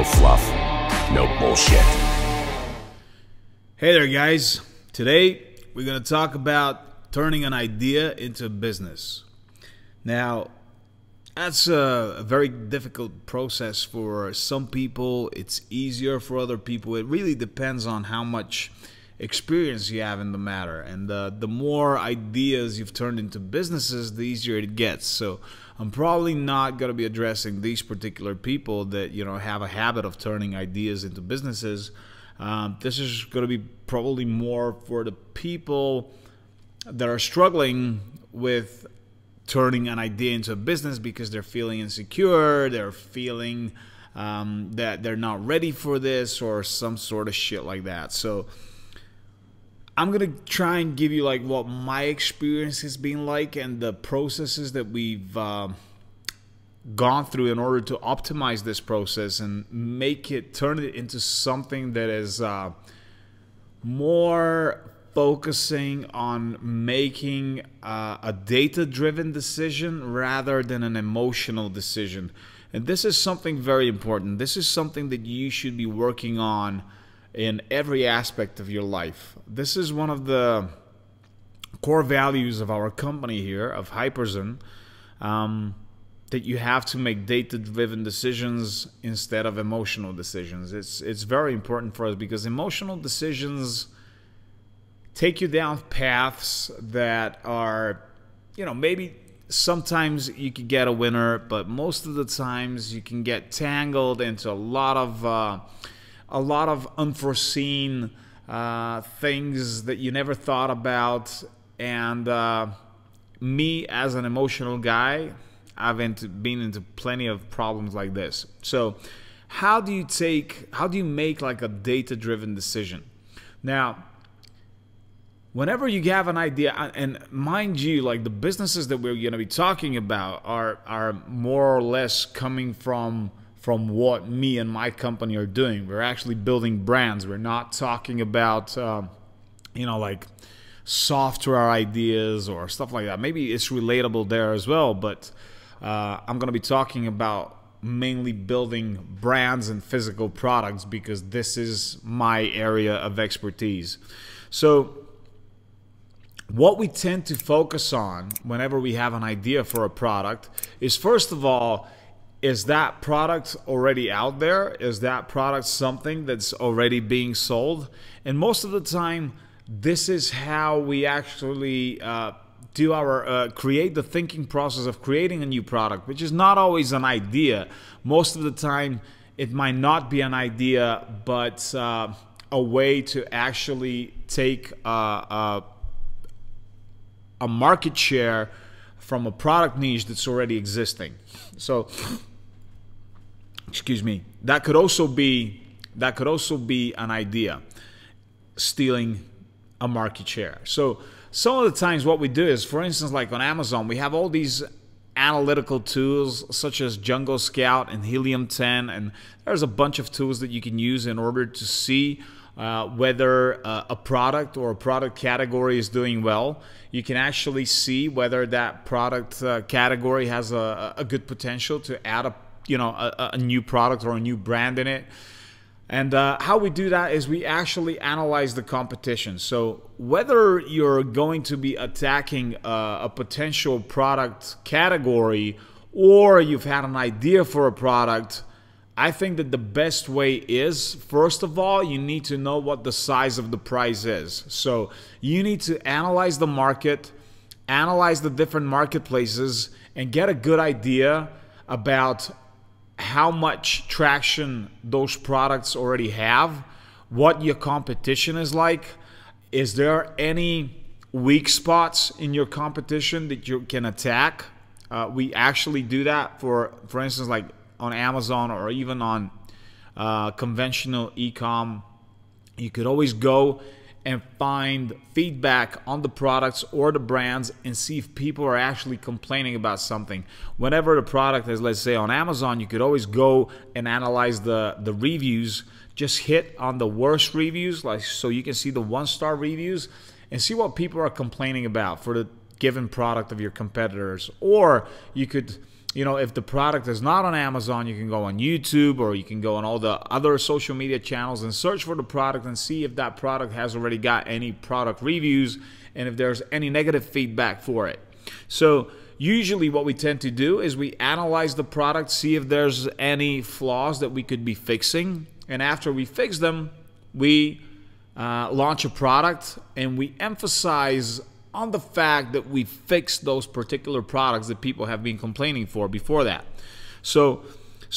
No fluff, no bullshit. Hey there guys, today we're going to talk about turning an idea into a business. Now, that's a very difficult process for some people. It's easier for other people. It really depends on how much experience you have in the matter, and the more ideas you've turned into businesses, the easier it gets. So I'm probably not going to be addressing these particular people that have a habit of turning ideas into businesses. This is going to be probably more for the people that are struggling with turning an idea into a business because they're feeling insecure, they're feeling that they're not ready for this or some sort of shit like that. So I'm gonna try and give you like what my experience has been like and the processes that we've gone through in order to optimize this process and turn it into something that is more focusing on making a data-driven decision rather than an emotional decision. And this is something very important. This is something that you should be working on in every aspect of your life. This is one of the core values of our company here, of Hyperzen, that you have to make data-driven decisions instead of emotional decisions. It's very important for us because emotional decisions take you down paths that are, maybe sometimes you could get a winner, but most of the times you can get tangled into a lot of unforeseen things that you never thought about. And me as an emotional guy, I've been into plenty of problems like this. So how do you make like a data-driven decision? Now, whenever you have an idea, and mind you, like the businesses that we're going to be talking about are more or less coming from what me and my company are doing. We're actually building brands. We're not talking about like software ideas or stuff like that. Maybe it's relatable there as well, but I'm going to be talking about mainly building brands and physical products because this is my area of expertise. So what we tend to focus on whenever we have an idea for a product is, first of all, is that product already out there? Is that product something that's already being sold? And most of the time, this is how we actually do our create the thinking process of creating a new product, which is not always an idea. Most of the time, it might not be an idea, but a way to actually take a market share from a product niche that's already existing. So, excuse me, that could also be an idea, stealing a market share. So some of the times what we do is, for instance, like on Amazon, we have all these analytical tools such as Jungle Scout and Helium 10, and there's a bunch of tools that you can use in order to see whether a product or a product category is doing well. You can actually see whether that product category has a good potential to add a new product or a new brand in it. And how we do that is we actually analyze the competition. So whether you're going to be attacking a potential product category or you've had an idea for a product, I think that the best way is, first of all, you need to know what the size of the prize is. So you need to analyze the market, analyze the different marketplaces, and get a good idea about how much traction those products already have, what your competition is like. Is there any weak spots in your competition that you can attack? We actually do that for instance, like on Amazon or even on conventional e-com. You could always go and find feedback on the products or the brands and see if people are actually complaining about something. Whenever the product is, let's say on Amazon, you could always go and analyze the reviews. Just hit on the worst reviews, like so you can see the 1-star reviews and see what people are complaining about for the given product of your competitors. Or you could you know, if the product is not on Amazon, you can go on YouTube, or you can go on all the other social media channels and search for the product and see if that product has already got any product reviews and if there's any negative feedback for it. So usually what we tend to do is we analyze the product, see if there's any flaws that we could be fixing, and after we fix them, we launch a product, and we emphasize on the fact that we fixed those particular products that people have been complaining for before that. So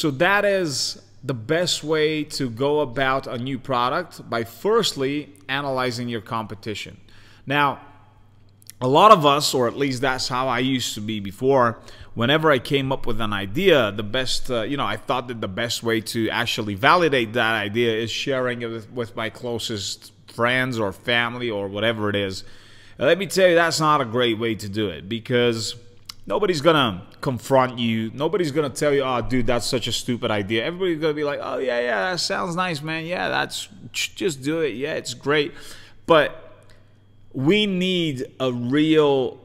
that is the best way to go about a new product, by firstly analyzing your competition. Now, a lot of us, or at least that's how I used to be before, whenever I came up with an idea, the best, I thought that the best way to actually validate that idea is sharing it with my closest friends or family or whatever it is. Let me tell you, that's not a great way to do it, because nobody's gonna confront you. Nobody's gonna tell you, oh dude, that's such a stupid idea. Everybody's gonna be like, oh yeah, that sounds nice, man. Yeah, just do it. Yeah, it's great. But we need a real,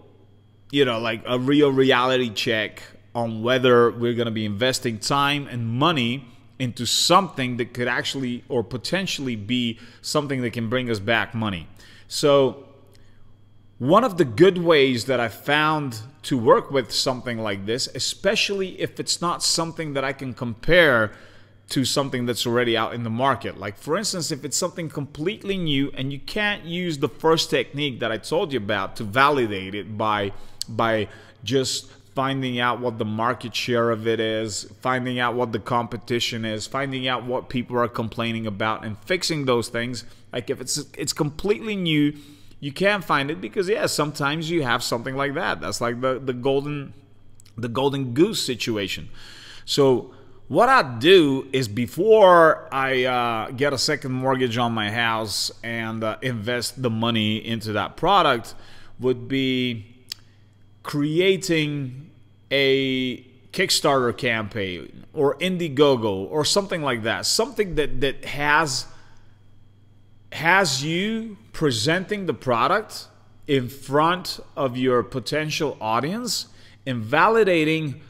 a real reality check on whether we're gonna be investing time and money into something that could actually or potentially be something that can bring us back money. So one of the good ways that I found to work with something like this, especially if it's not something that I can compare to something that's already out in the market. Like for instance, if it's something completely new and you can't use the first technique that I told you about to validate it by just finding out what the market share of it is, finding out what the competition is, finding out what people are complaining about, and fixing those things. Like if it's completely new, you can't find it, because yeah, sometimes you have something like that. That's like the golden goose situation. So what I do is, before I get a second mortgage on my house and invest the money into that product, would be creating a Kickstarter campaign or Indiegogo or something like that. Something that has you presenting the product in front of your potential audience and validating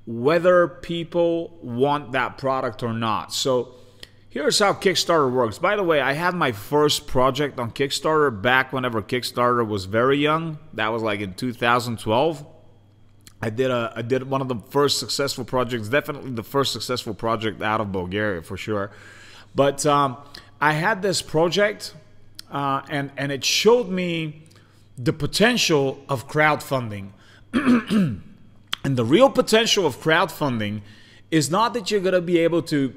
whether people want that product or not. So here's how Kickstarter works. By the way, I had my first project on Kickstarter back whenever Kickstarter was very young. That was like in 2012. I did one of the first successful projects, definitely the first successful project out of Bulgaria for sure. But I had this project and it showed me the potential of crowdfunding. And the real potential of crowdfunding is not that you're going to be able to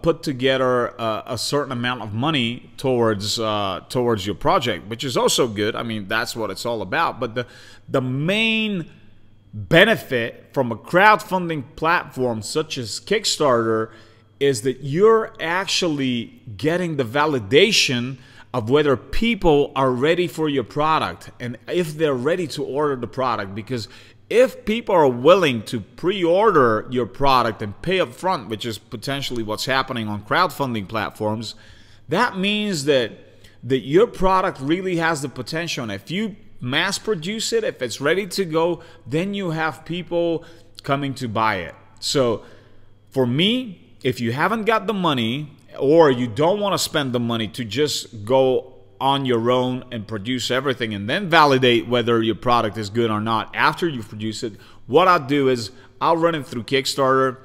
put together a certain amount of money towards your project, which is also good. I mean, that's what it's all about. But the main benefit from a crowdfunding platform such as Kickstarter is that you're actually getting the validation of whether people are ready for your product and if they're ready to order the product. Because if people are willing to pre-order your product and pay up front, which is potentially what's happening on crowdfunding platforms, that means that your product really has the potential. And if you mass produce it, if it's ready to go, then you have people coming to buy it. So for me, if you haven't got the money, or you don't want to spend the money to just go on your own and produce everything and then validate whether your product is good or not after you produce it, what I'll do is I'll run it through Kickstarter.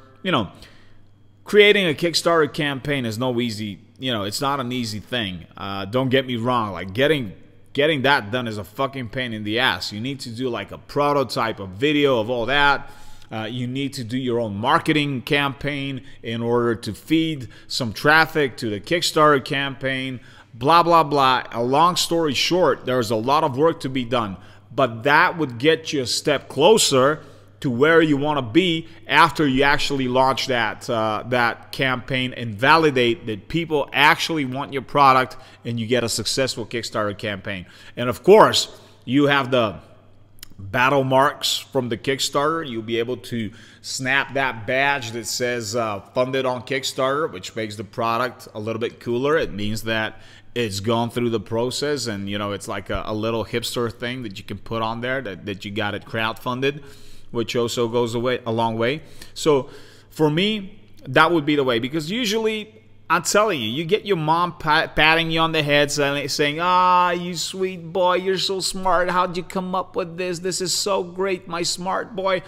Creating a Kickstarter campaign is no easy, it's not an easy thing. Don't get me wrong, like getting that done is a fucking pain in the ass. You need to do like a prototype, a video of all that. You need to do your own marketing campaign in order to feed some traffic to the Kickstarter campaign, blah, blah, blah. A long story short, there's a lot of work to be done, but that would get you a step closer to where you want to be after you actually launch that campaign and validate that people actually want your product and you get a successful Kickstarter campaign. And of course, you have the battle marks from the Kickstarter. You'll be able to snap that badge that says funded on Kickstarter, which makes the product a little bit cooler. It means that it's gone through the process, and it's like a little hipster thing that you can put on there that you got it crowdfunded. which also goes a long way. So for me, that would be the way, because usually, I'm telling you, you get your mom patting you on the head saying, ah, you sweet boy, you're so smart. How'd you come up with this? This is so great, my smart boy.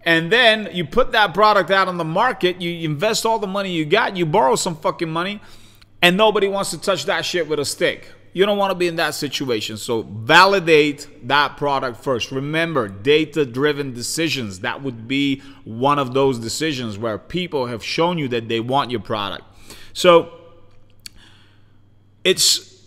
And then you put that product out on the market, you invest all the money you got, you borrow some fucking money, and nobody wants to touch that shit with a stick. You don't want to be in that situation. So validate that product first. Remember, data-driven decisions. That would be one of those decisions where people have shown you that they want your product. So it's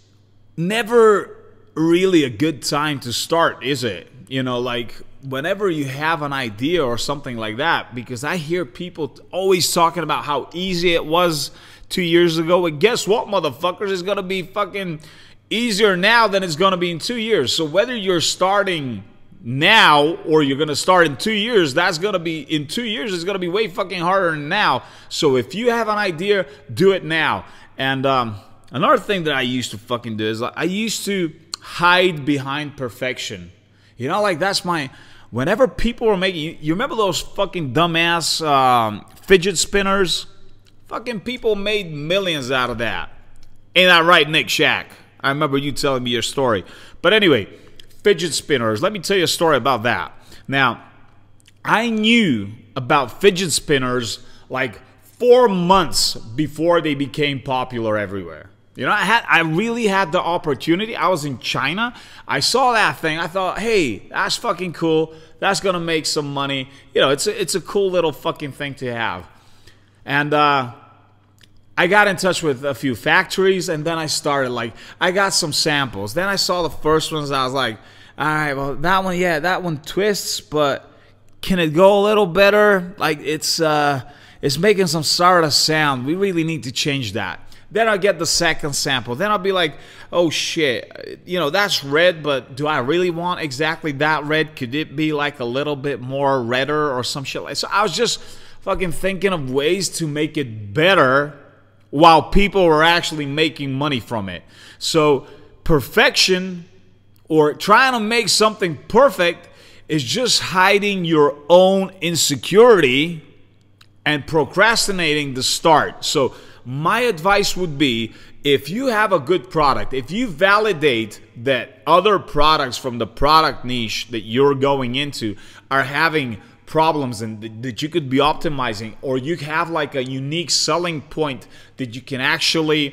never really a good time to start, is it? You know, like whenever you have an idea or something like that, because I hear people always talking about how easy it was 2 years ago. And guess what, motherfuckers? It's going to be fucking easier now than it's going to be in 2 years. So whether you're starting now or you're going to start in 2 years, that's going to be, in 2 years, it's going to be way fucking harder than now. So if you have an idea, do it now. And another thing that I used to fucking do is I used to hide behind perfection. You know, like that's my, whenever people were making, you remember those fucking dumbass fidget spinners? Fucking people made millions out of that. Ain't that right, Nick Shack? I remember you telling me your story. But anyway, fidget spinners. Let me tell you a story about that. Now, I knew about fidget spinners like 4 months before they became popular everywhere. You know, I really had the opportunity. I was in China. I saw that thing. I thought, hey, that's fucking cool. That's gonna make some money. You know, it's a cool little fucking thing to have. And I got in touch with a few factories, and then I started, like, I got some samples. Then I saw the first ones, and I was like, all right, well, that one, yeah, that one twists, but can it go a little better? Like, it's making some sort of sound. We really need to change that. Then I'll get the second sample. Then I'll be like, oh, shit, you know, that's red, but do I really want exactly that red? Could it be, like, a little bit more redder or some shit like that? So I was just fucking thinking of ways to make it better while people were actually making money from it. So perfection, or trying to make something perfect, is just hiding your own insecurity and procrastinating the start. So my advice would be, if you have a good product, if you validate that other products from the product niche that you're going into are having problems and that you could be optimizing, or you have like a unique selling point that you can actually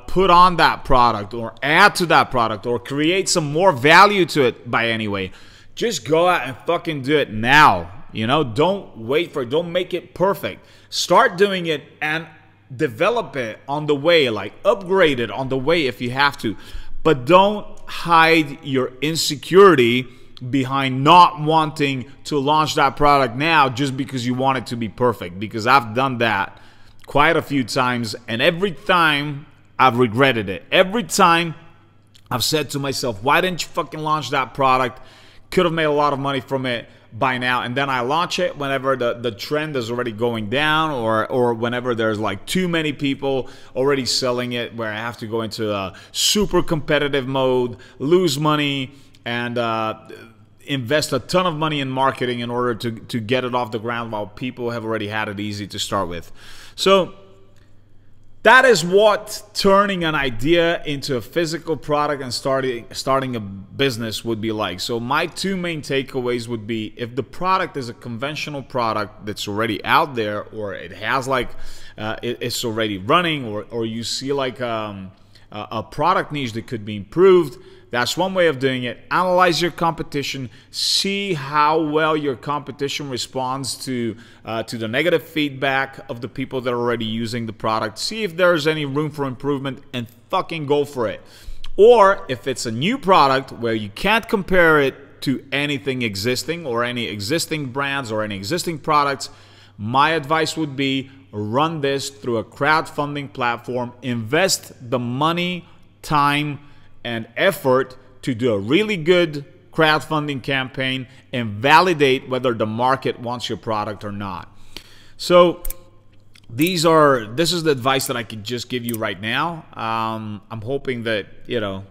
put on that product or add to that product or create some more value to it by any way, just go out and fucking do it now. You know, don't wait for it. Don't make it perfect. Start doing it and develop it on the way, like upgrade it on the way if you have to. But don't hide your insecurity behind not wanting to launch that product now just because you want it to be perfect. Because I've done that quite a few times, and every time I've regretted it. Every time I've said to myself, why didn't you fucking launch that product? Could have made a lot of money from it by now. And then I launch it whenever the trend is already going down, or whenever there's like too many people already selling it, where I have to go into a super competitive mode, lose money, and invest a ton of money in marketing in order to get it off the ground, while people have already had it easy to start with. So that is what turning an idea into a physical product and starting a business would be like. So my two main takeaways would be, if the product is a conventional product that's already out there, or it has like it's already running, or you see like a product niche that could be improved, that's one way of doing it. Analyze your competition. See how well your competition responds to the negative feedback of the people that are already using the product. See if there's any room for improvement, and fucking go for it. Or if it's a new product where you can't compare it to anything existing, or any existing brands or any existing products, my advice would be, run this through a crowdfunding platform. Invest the money, time, and effort to do a really good crowdfunding campaign and validate whether the market wants your product or not. So this is the advice that I could just give you right now. I'm hoping that, you know,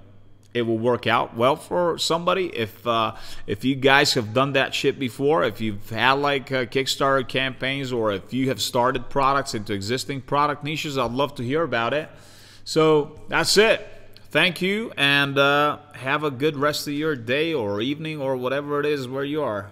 it will work out well for somebody. If you guys have done that shit before, if you've had like Kickstarter campaigns, or if you have started products into existing product niches, I'd love to hear about it. So that's it. Thank you, and have a good rest of your day or evening or whatever it is where you are.